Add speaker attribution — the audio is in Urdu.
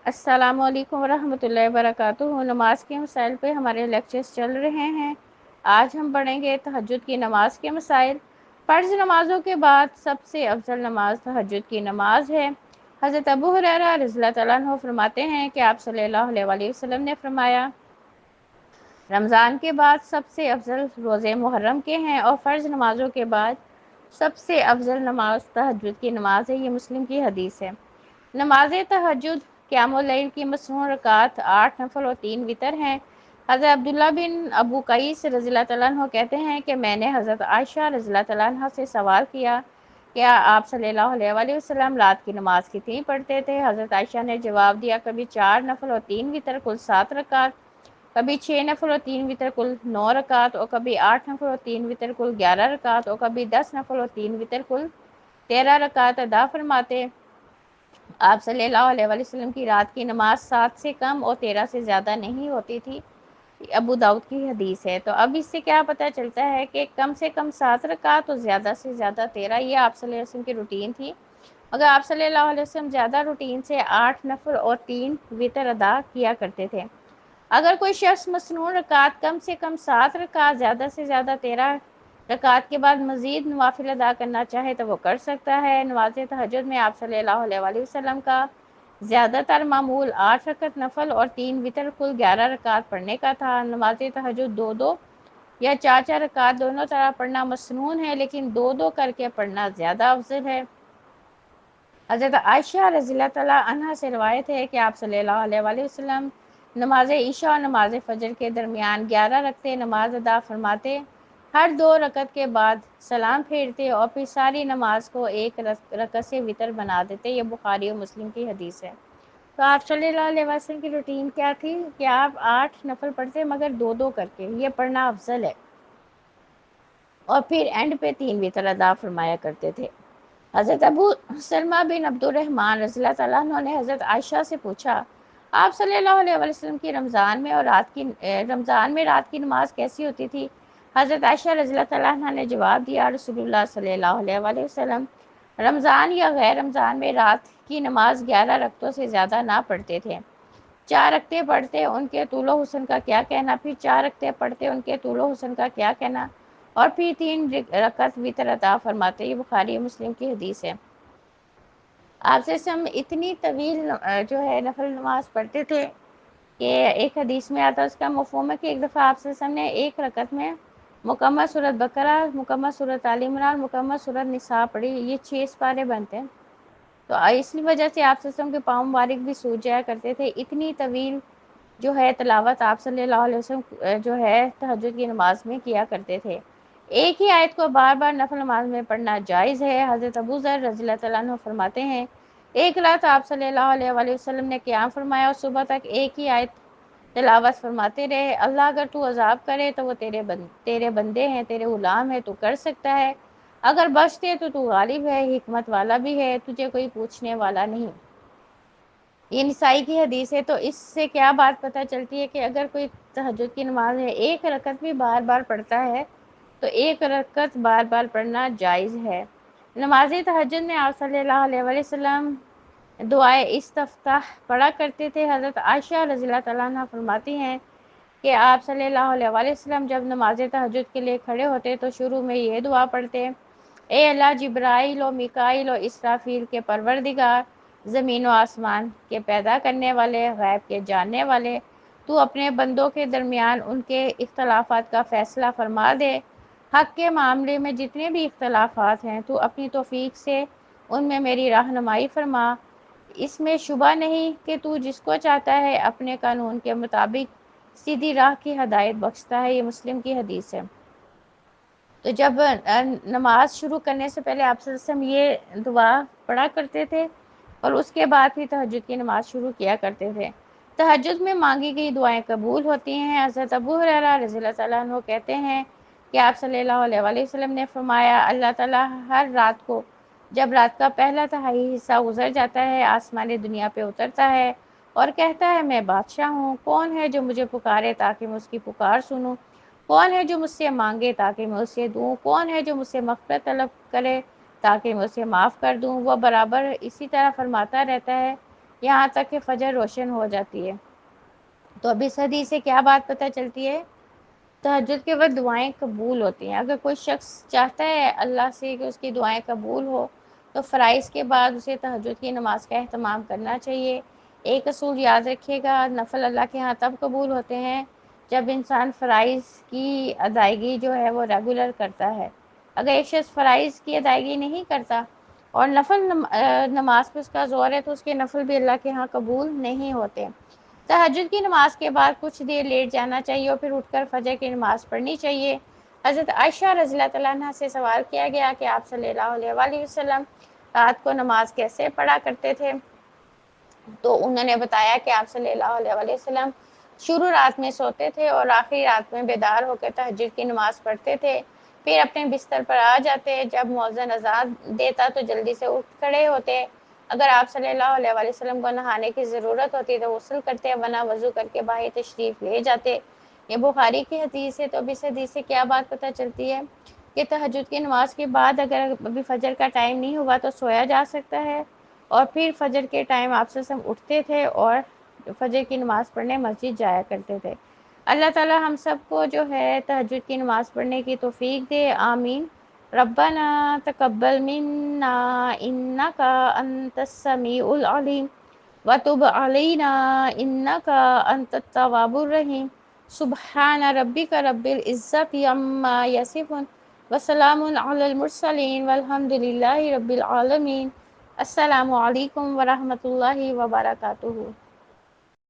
Speaker 1: السلام علیکم ورحمۃ اللہ وبرکاتہ۔ نماز کے مسائل پہ ہمارے لیکچرز چل رہے ہیں۔ آج ہم پڑھیں گے تہجد کی نماز کے مسائل۔ فرض نمازوں کے بعد سب سے افضل نماز تہجد کی نماز ہے۔ حضرت ابو ہریرہ رضی اللہ تعالیٰ عنہ فرماتے ہیں کہ آپ صلی اللہ علیہ وآلہ وسلم نے فرمایا، رمضان کے بعد سب سے افضل روزے محرم کے ہیں، اور فرض نمازوں کے بعد سب سے افضل نماز تہجد کی نماز ہے۔ یہ مسلم کی حدیث ہے۔ نماز تہجد قیام اللیل کی مصنون رکعات 8 نفل اور 3 وتر ہیں۔ حضرت عبداللہ بن ابو قیس رضی اللہ تعالیٰ عنہ کہتے ہیں کہ میں نے حضرت عائشہ رضی اللہ تعالیٰ عنہ سے سوال کیا، کیا آپ صلی اللہ علیہ وآلہ وسلم رات کی نماز کتنی پڑھتے تھے؟ حضرت عائشہ نے جواب دیا، کبھی 4 نفل اور 3 وتر کل 7 رکعات، کبھی 6 نفل اور 3 وتر کل 9 رکعات، اور کبھی 8 نفل اور 3 وتر کل 11 رکعات، اور کبھی 10 نفل اور 3 وتر کل 13 رکعات ادا فرماتے۔ آپ صلی اللہ علیہ وآلہ وسلم کی رات کی نماز 7 سے کم اور 13 سے زیادہ نہیں ہوتی تھی۔ ابو داؤد کی حدیث ہے۔ تو اب اس سے کیا پتہ چلتا ہے کہ کم سے کم 7 رکعت اور زیادہ سے زیادہ 13، یہ آپ صلی اللہ علیہ وسلم کی روٹین تھی۔ اگر آپ صلی اللہ علیہ وسلم زیادہ روٹین سے 8 نفل اور 3 وتر ادا کیا کرتے تھے۔ اگر کوئی شخص مسنون رکعت کم سے کم 7 رکعت، زیادہ سے زیادہ 13 رکعت کے بعد مزید نوافل ادا کرنا چاہے تو وہ کر سکتا ہے۔ نماز تہجد میں آپ صلی اللہ علیہ وآلہ وسلم کا زیادہ تر معمول 8 رکعت نفل اور 3 وتر کل 11 رکعت پڑھنے کا تھا۔ نماز تہجد 2 یا 4 رکعت دونوں طرح پڑھنا مسنون ہے، لیکن 2 کر کے پڑھنا زیادہ افضل ہے۔ حضرت عائشہ رضی اللہ تعالیٰ عنہ سے روایت ہے کہ آپ صلی اللہ علیہ وآلہ وسلم نماز عشاء اور نماز فجر کے درمیان 11 رکعتیں نماز ادا فرماتے، ہر 2 رکعت کے بعد سلام پھیرتے اور پھر ساری نماز کو ایک رکعت سے وتر بنا دیتے۔ یہ بخاری و مسلم کی حدیث ہے۔ تو آپ صلی اللہ علیہ وسلم کی روٹین کیا تھی کہ آپ 8 نفل پڑھتے مگر 2 کر کے، یہ پڑھنا افضل ہے، اور پھر اینڈ پہ 3 وتر ادا فرمایا کرتے تھے۔ حضرت ابو سلمہ بن عبد الرحمن رضی اللہ تعالیٰ عنہ نے حضرت عائشہ سے پوچھا، آپ صلی اللہ علیہ وسلم کی رمضان میں رات کی نماز کیسی ہوتی تھی؟ حضرت عائشہ رضی اللہ تعالیٰ عنہ نے جواب دیا، رسول اللہ صلی اللہ علیہ وسلم رمضان یا غیر رمضان میں رات کی نماز 11 رکعتوں سے زیادہ نہ پڑھتے تھے۔ 4 رکعتیں پڑھتے ان کے طول و حسن کا کیا کہنا، پھر 4 رکعتیں پڑھتے ان کے طول و حسن کا کیا کہنا، اور پھر 3 رکعت وتر عطا فرماتے۔ یہ بخاری مسلم کی حدیث ہے۔ آپ سے ہم اتنی طویل جو ہے نفل نماز پڑھتے تھے کہ ایک حدیث میں آتا ہے، اس کا مفہوم ہے کہ ایک دفعہ آپ سے نے ایک رکعت میں مکمل سورۃ بقرہ، مکمل سورۃ آل عمران، مکمل سورۃ نساء پڑھی۔ یہ 6 سپارے بنتے ہیں۔ تو اس وجہ سے آپ کے پاؤں مبارک بھی سوج جایا کرتے تھے۔ اتنی طویل جو ہے تلاوت آپ صلی اللہ علیہ وسلم جو ہے تہجد کی نماز میں کیا کرتے تھے۔ ایک ہی آیت کو بار بار نفل نماز میں پڑھنا جائز ہے۔ حضرت ابو ذر رضی اللہ تعالیٰ عنہ فرماتے ہیں، ایک رات آپ صلی اللہ علیہ وآلہ وسلم نے قیام فرمایا اور صبح تک ایک ہی آیت تلاوت فرماتے رہے، اللہ اگر تو عذاب کرے تو وہ تیرے بندے ہیں، تیرے غلام ہیں، تو کر سکتا ہے، اگر بخش دے تو غالب ہے، حکمت والا بھی ہے، تجھے کوئی پوچھنے والا نہیں۔ یہ نسائی کی حدیث ہے۔ تو اس سے کیا بات پتہ چلتی ہے کہ اگر کوئی تہجد کی نماز ہے ایک رکعت بھی بار بار پڑھتا ہے تو ایک رکعت بار بار پڑھنا جائز ہے۔ نماز تہجد میں آپ صلی اللہ علیہ وآلہ وسلم دعائے استفتاح پڑھا کرتے تھے۔ حضرت عائشہ رضی اللہ تعالیٰ عنہ فرماتی ہیں کہ آپ صلی اللہ علیہ وآلہ وسلم جب نماز تہجد کے لیے کھڑے ہوتے تو شروع میں یہ دعا پڑھتے، اے اللہ، جبرائیل و میکائیل و اسرافیل کے پروردگار، زمین و آسمان کے پیدا کرنے والے، غیب کے جاننے والے، تو اپنے بندوں کے درمیان ان کے اختلافات کا فیصلہ فرما دے۔ حق کے معاملے میں جتنے بھی اختلافات ہیں تو اپنی توفیق سے ان میں میری رہنمائی فرما۔ اس میں شبہ نہیں کہ تو جس کو چاہتا ہے اپنے قانون کے مطابق سیدھی راہ کی ہدایت بخشتا ہے۔ یہ مسلم کی حدیث ہے۔ تو جب نماز شروع کرنے سے پہلے آپ صلی اللہ علیہ وسلم یہ دعا پڑھا کرتے تھے اور اس کے بعد ہی تہجد کی نماز شروع کیا کرتے تھے۔ تہجد میں مانگی گئی دعائیں قبول ہوتی ہیں۔ حضرت ابو ہریرہ رضی اللہ تعالیٰ عنہ کہتے ہیں کہ آپ صلی اللہ علیہ وآلہ وسلم نے فرمایا، اللہ تعالیٰ ہر رات کو جب رات کا پہلا تہائی حصہ گزر جاتا ہے، آسمان دنیا پہ اترتا ہے اور کہتا ہے، میں بادشاہ ہوں، کون ہے جو مجھے پکارے تاکہ میں اس کی پکار سنوں، کون ہے جو مجھ سے مانگے تاکہ میں اسے دوں، کون ہے جو مجھ سے مغفرت طلب کرے تاکہ میں اسے معاف کر دوں۔ وہ برابر اسی طرح فرماتا رہتا ہے یہاں تک کہ فجر روشن ہو جاتی ہے۔ تو اب اس حدیث سے کیا بات پتہ چلتی ہے؟ تہجد کے وقت دعائیں قبول ہوتی ہیں۔ اگر کوئی شخص چاہتا ہے اللہ سے کہ اس کی دعائیں قبول ہو تو فرائض کے بعد اسے تہجد کی نماز کا اہتمام کرنا چاہیے۔ ایک اصول یاد رکھیے گا، نفل اللہ کے ہاں تب قبول ہوتے ہیں جب انسان فرائض کی ادائیگی جو ہے وہ ریگولر کرتا ہے۔ اگر ایک شخص فرائض کی ادائیگی نہیں کرتا اور نفل نماز پہ اس کا زور ہے تو اس کے نفل بھی اللہ کے ہاں قبول نہیں ہوتے۔ تہجد کی نماز کے بعد کچھ دیر لیٹ جانا چاہیے اور پھر اٹھ کر فجر کی نماز پڑھنی چاہیے۔ حضرت عائشہ رضی اللہ تعالیٰ عنہ سے سوال کیا گیا کہ آپ صلی اللہ علیہ وآلہ وسلم رات کو نماز کیسے پڑھا کرتے تھے؟ تو انہوں نے بتایا کہ آپ صلی اللہ علیہ وآلہ وسلم شروع رات میں سوتے تھے اور آخری رات میں بیدار ہو کر تہجد کی نماز پڑھتے تھے، پھر اپنے بستر پر آ جاتے، جب مؤذن اذان دیتا تو جلدی سے اٹھ کھڑے ہوتے، اگر آپ صلی اللہ علیہ وآلہ وسلم کو نہانے کی ضرورت ہوتی تو غسل کرتے، ورنہ وضو کر کے باہر تشریف لے جاتے۔ یہ بخاری کی حدیث ہے۔ تو اب اس حدیث سے کیا بات پتہ چلتی ہے کہ تہجد کی نماز کے بعد اگر ابھی فجر کا ٹائم نہیں ہوا تو سویا جا سکتا ہے، اور پھر فجر کے ٹائم آپ سے اٹھتے تھے اور فجر کی نماز پڑھنے مسجد جایا کرتے تھے۔ اللہ تعالی ہم سب کو جو ہے تہجد کی نماز پڑھنے کی توفیق دے، آمین۔ ربنا تقبل منا انک انت السمیع العلیم وتب علینا انک انت التواب الرحیم۔ سبحان ربک رب العزت عما یصفون وسلام علی المرسلین والحمد للہ رب العالمین۔ السلام علیکم ورحمۃ اللہ وبرکاتہ۔